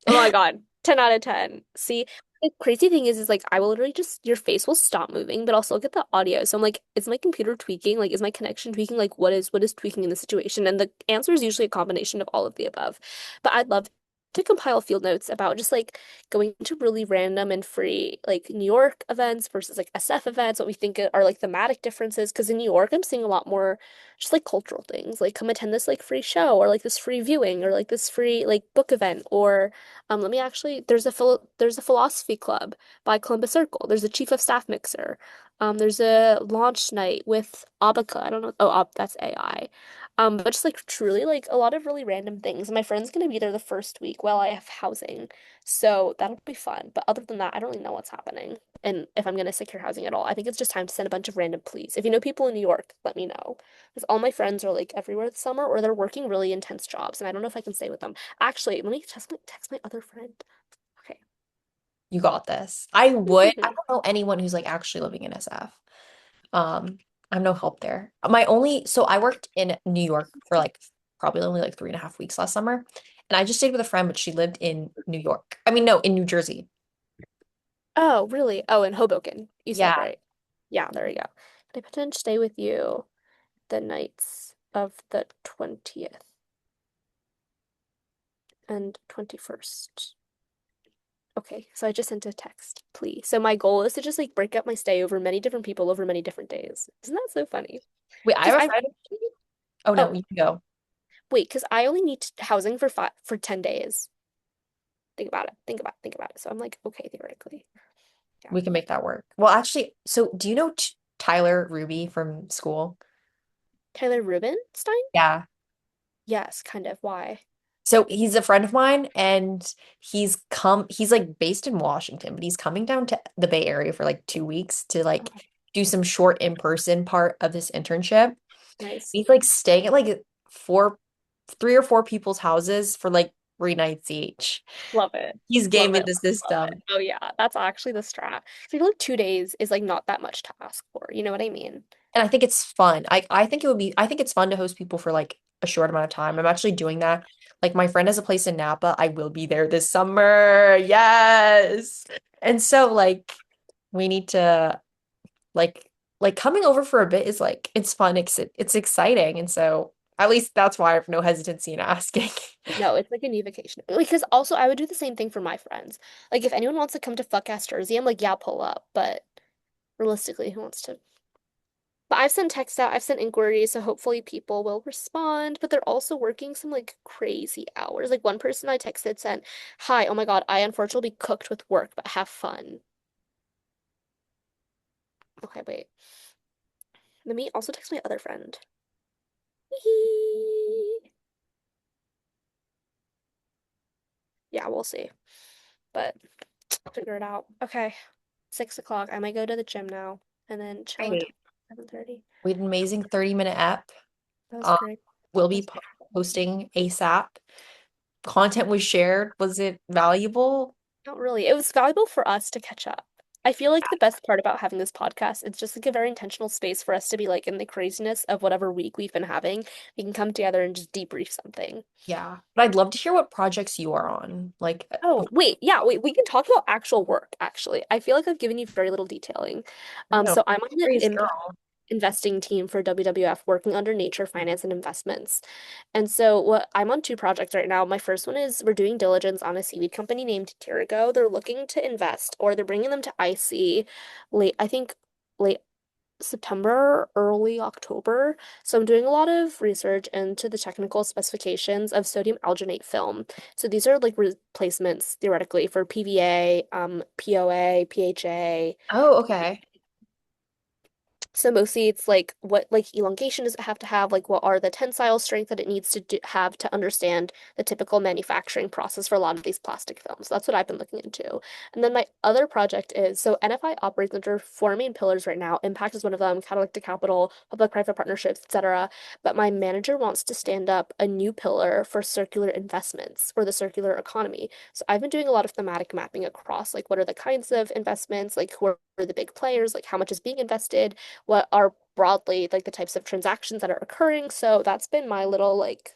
Speaker 2: Oh my God. 10 out of 10. See, the crazy thing is like I will literally just your face will stop moving, but I'll still get the audio. So I'm like, is my computer tweaking? Like, is my connection tweaking? Like, what is tweaking in the situation? And the answer is usually a combination of all of the above. But I'd love to compile field notes about just like going to really random and free like New York events versus like SF events, what we think are like thematic differences. Because in New York, I'm seeing a lot more just like cultural things, like come attend this like free show or like this free viewing or like this free like book event or let me actually. There's a philosophy club by Columbus Circle. There's a chief of staff mixer. There's a launch night with Abaca. I don't know. Oh, that's AI. But just like truly like a lot of really random things. My friend's gonna be there the first week while I have housing, so that'll be fun. But other than that, I don't really know what's happening and if I'm gonna secure housing at all. I think it's just time to send a bunch of random pleas. If you know people in New York, let me know. Because all my friends are like everywhere this summer or they're working really intense jobs, and I don't know if I can stay with them. Actually, let me text my other friend. Okay.
Speaker 1: You got this. I don't know anyone who's like actually living in SF. Um, I'm no help there. So I worked in New York for like probably only like 3.5 weeks last summer. And I just stayed with a friend, but she lived in New York. I mean, no, in New Jersey.
Speaker 2: Oh, really? Oh, in Hoboken, you said,
Speaker 1: Yeah.
Speaker 2: right? Yeah, there you go. Can I potentially stay with you the nights of the 20th and 21st? Okay, so I just sent a text, please. So my goal is to just like break up my stay over many different people over many different days. Isn't that so funny?
Speaker 1: Wait, I
Speaker 2: Because
Speaker 1: have a
Speaker 2: I'm
Speaker 1: friend. Oh no,
Speaker 2: oh
Speaker 1: you can go.
Speaker 2: wait, because I only need housing for 10 days. Think about it. Think about it. Think about it. So I'm like, okay, theoretically, yeah.
Speaker 1: We can make that work. Well, actually, so do you know T Tyler Ruby from school?
Speaker 2: Tyler Rubenstein?
Speaker 1: Yeah.
Speaker 2: Yes, kind of. Why?
Speaker 1: So he's a friend of mine and he's like based in Washington, but he's coming down to the Bay Area for like 2 weeks to like
Speaker 2: Oh,
Speaker 1: do some short in-person part of this internship.
Speaker 2: nice.
Speaker 1: He's like staying at like four, 3 or 4 people's houses for like 3 nights each.
Speaker 2: Love it.
Speaker 1: He's
Speaker 2: Love
Speaker 1: gaming
Speaker 2: it.
Speaker 1: the
Speaker 2: Love it.
Speaker 1: system.
Speaker 2: Oh yeah, that's actually the strat. So I feel like 2 days is like not that much to ask for. You know what I mean?
Speaker 1: And I think it's fun. I think it would be I think it's fun to host people for like a short amount of time. I'm actually doing that. Like my friend has a place in Napa. I will be there this summer. Yes. And so like we need to like coming over for a bit is like it's fun, it's exciting. And so at least that's why I have no hesitancy in asking.
Speaker 2: No, it's like a new vacation. Because also I would do the same thing for my friends. Like if anyone wants to come to fuck ass Jersey, I'm like, yeah, pull up. But realistically, who wants to? But I've sent texts out, I've sent inquiries, so hopefully people will respond. But they're also working some like crazy hours. Like one person I texted said, "Hi, oh my God, I unfortunately cooked with work, but have fun." Okay, wait. Let me also text my other friend. Yeah, we'll see. But figure it out. Okay. 6 o'clock. I might go to the gym now and then chill until
Speaker 1: Right.
Speaker 2: 7:30.
Speaker 1: We had an amazing 30-minute ep.
Speaker 2: That was
Speaker 1: Um,
Speaker 2: great.
Speaker 1: we'll
Speaker 2: That
Speaker 1: be
Speaker 2: was very
Speaker 1: posting ASAP. Content was shared. Was it valuable?
Speaker 2: Not really. It was valuable for us to catch up. I feel like the best part about having this podcast, it's just like a very intentional space for us to be like in the craziness of whatever week we've been having. We can come together and just debrief something.
Speaker 1: Yeah. But I'd love to hear what projects you are on. Like,
Speaker 2: Oh, wait, yeah, wait, we can talk about actual work, actually. I feel like I've given you very little detailing.
Speaker 1: no,
Speaker 2: So I'm on the
Speaker 1: praise
Speaker 2: impact
Speaker 1: girl.
Speaker 2: investing team for WWF working under nature, finance, and investments. And so what I'm on two projects right now. My first one is we're doing diligence on a seaweed company named Tirigo. They're looking to invest or they're bringing them to IC I think late September, early October. So I'm doing a lot of research into the technical specifications of sodium alginate film. So these are like replacements theoretically for PVA, POA, PHA.
Speaker 1: Oh, okay.
Speaker 2: So mostly it's like what like elongation does it have to have? Like what are the tensile strength that it needs to have to understand the typical manufacturing process for a lot of these plastic films. That's what I've been looking into. And then my other project is so NFI operates under four main pillars right now. Impact is one of them, catalytic to capital, public-private partnerships, etc. But my manager wants to stand up a new pillar for circular investments or the circular economy. So I've been doing a lot of thematic mapping across like what are the kinds of investments, like who are the big players, like how much is being invested, what are broadly like the types of transactions that are occurring. So that's been my little like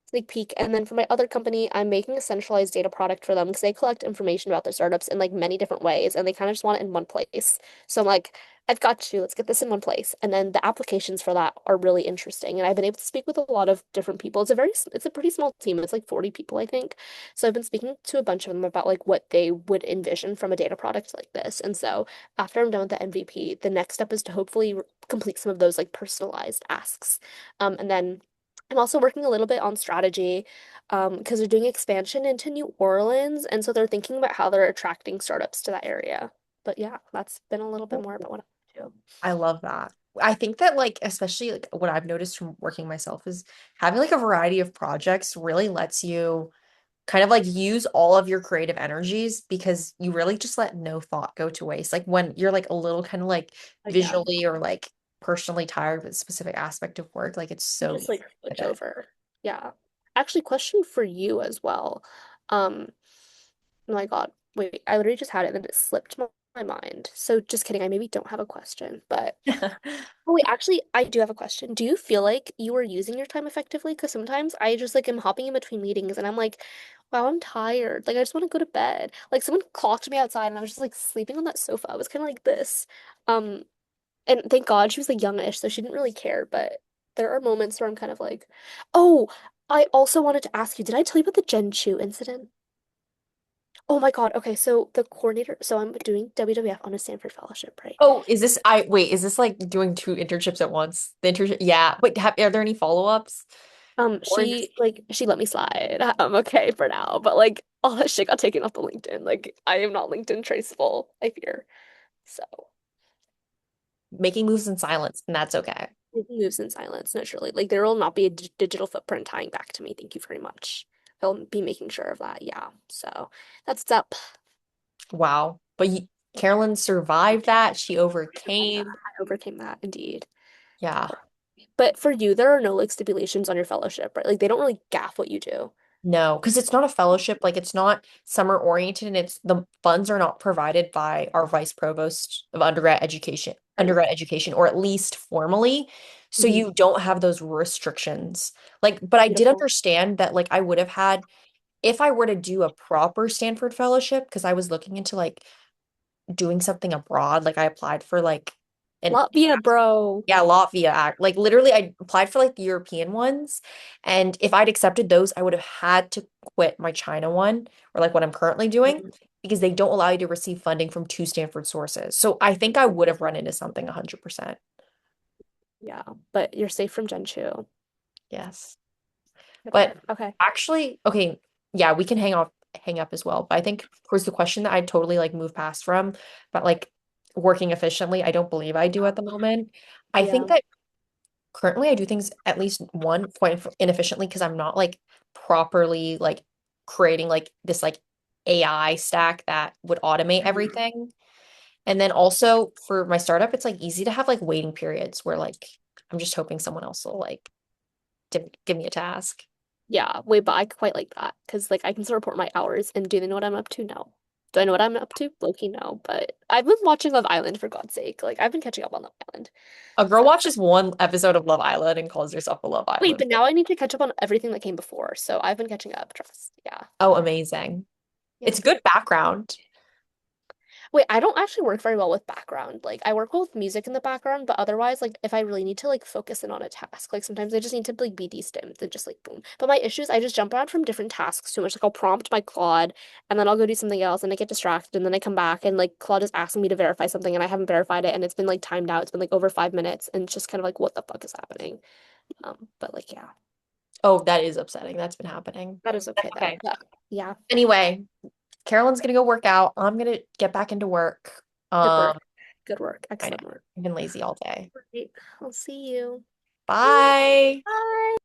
Speaker 2: sneak peek. And then for my other company, I'm making a centralized data product for them because they collect information about their startups in like many different ways and they kind of just want it in one place. So I'm like, I've got you. Let's get this in one place. And then the applications for that are really interesting. And I've been able to speak with a lot of different people. It's a pretty small team. It's like 40 people, I think. So I've been speaking to a bunch of them about like what they would envision from a data product like this. And so after I'm done with the MVP, the next step is to hopefully complete some of those like personalized asks. And then I'm also working a little bit on strategy because they're doing expansion into New Orleans. And so they're thinking about how they're attracting startups to that area. But yeah, that's been a little bit more about what I do.
Speaker 1: I love that. I think that like especially like what I've noticed from working myself is having like a variety of projects really lets you kind of like use all of your creative energies because you really just let no thought go to waste. Like when you're like a little kind of like
Speaker 2: Yeah,
Speaker 1: visually or like personally tired with a specific aspect of work, like it's
Speaker 2: you
Speaker 1: so
Speaker 2: just
Speaker 1: easy
Speaker 2: like
Speaker 1: to
Speaker 2: switch
Speaker 1: pivot.
Speaker 2: over. Yeah. Actually, question for you as well. Um, oh my God, wait, I literally just had it and then it slipped my mind. So just kidding, I maybe don't have a question, but oh wait, actually, I do have a question. Do you feel like you are using your time effectively? Because sometimes I just like am hopping in between meetings and I'm like, wow, I'm tired. Like I just want to go to bed. Like someone clocked me outside and I was just like sleeping on that sofa. I was kind of like this. Um, and thank God she was like youngish, so she didn't really care. But there are moments where I'm kind of like, oh, I also wanted to ask you, did I tell you about the Gen Chu incident? Oh my God. Okay, so the coordinator, so I'm doing WWF on a Stanford fellowship, right?
Speaker 1: Oh, is this I wait, is this like doing two internships at once? The internship, yeah. Wait, are there any follow-ups? Or is this
Speaker 2: She let me slide. I'm okay for now, but like all that shit got taken off the LinkedIn. Like I am not LinkedIn traceable, I fear. So
Speaker 1: making moves in silence, and that's okay.
Speaker 2: it moves in silence, naturally. Like there will not be a digital footprint tying back to me. Thank you very much. I'll be making sure of that. Yeah. So that's what's up.
Speaker 1: Wow. But Carolyn survived that. She
Speaker 2: I survived that.
Speaker 1: overcame.
Speaker 2: I overcame that indeed.
Speaker 1: Yeah.
Speaker 2: But for you, there are no like stipulations on your fellowship, right? Like they don't really gaff what you do.
Speaker 1: No, because it's not a fellowship, like it's not summer oriented, and it's the funds are not provided by our vice provost of
Speaker 2: Right.
Speaker 1: undergrad education, or at least formally. So
Speaker 2: Hmm.
Speaker 1: you don't have those restrictions. Like, but I did
Speaker 2: Beautiful.
Speaker 1: understand that like I would have had if I were to do a proper Stanford fellowship, because I was looking into like doing something abroad, like I applied for like an
Speaker 2: Latvia, bro.
Speaker 1: yeah, Latvia act. Like literally I applied for like the European ones. And if I'd accepted those, I would have had to quit my China one or like what I'm currently doing
Speaker 2: Mhm.
Speaker 1: because they don't allow you to receive funding from two Stanford sources. So I think I would have run into something 100%.
Speaker 2: Yeah, but you're safe from Gen 2.
Speaker 1: Yes.
Speaker 2: Good
Speaker 1: But
Speaker 2: work. Okay.
Speaker 1: actually, okay, yeah, we can hang up as well. But I think towards the question that I totally like move past from, but like working efficiently, I don't believe I do at the moment. I think
Speaker 2: Yeah.
Speaker 1: that currently I do things at least one quite inefficiently because I'm not like properly like creating like this like AI stack that would automate
Speaker 2: Mhm.
Speaker 1: everything. And then also for my startup, it's like easy to have like waiting periods where like I'm just hoping someone else will like give me a task.
Speaker 2: Yeah. Wait, but I quite like that because like I can still report my hours and do they know what I'm up to? No. Do I know what I'm up to? Loki, no. But I've been watching Love Island for God's sake. Like I've been catching up on Love Island.
Speaker 1: A girl
Speaker 2: So
Speaker 1: watches one episode of Love Island and calls herself a Love
Speaker 2: wait,
Speaker 1: Island.
Speaker 2: but now I need to catch up on everything that came before. So I've been catching up, trust. Yeah.
Speaker 1: Oh, amazing.
Speaker 2: Yeah.
Speaker 1: It's good background.
Speaker 2: Wait, I don't actually work very well with background. Like I work well with music in the background, but otherwise, like if I really need to like focus in on a task, like sometimes I just need to like be destimmed and just like boom. But my issue is I just jump around from different tasks too much. Like I'll prompt my Claude and then I'll go do something else and I get distracted and then I come back and like Claude is asking me to verify something and I haven't verified it and it's been like timed out. It's been like over 5 minutes and it's just kind of like what the fuck is happening? But like yeah,
Speaker 1: Oh, that is upsetting. That's been happening.
Speaker 2: that is okay though.
Speaker 1: Okay.
Speaker 2: But yeah,
Speaker 1: Anyway, Carolyn's gonna go work out. I'm gonna get back into work.
Speaker 2: good work.
Speaker 1: Um,
Speaker 2: Good work.
Speaker 1: I know.
Speaker 2: Excellent work.
Speaker 1: I've been lazy all day.
Speaker 2: Great. I'll see you.
Speaker 1: Bye.
Speaker 2: Bye.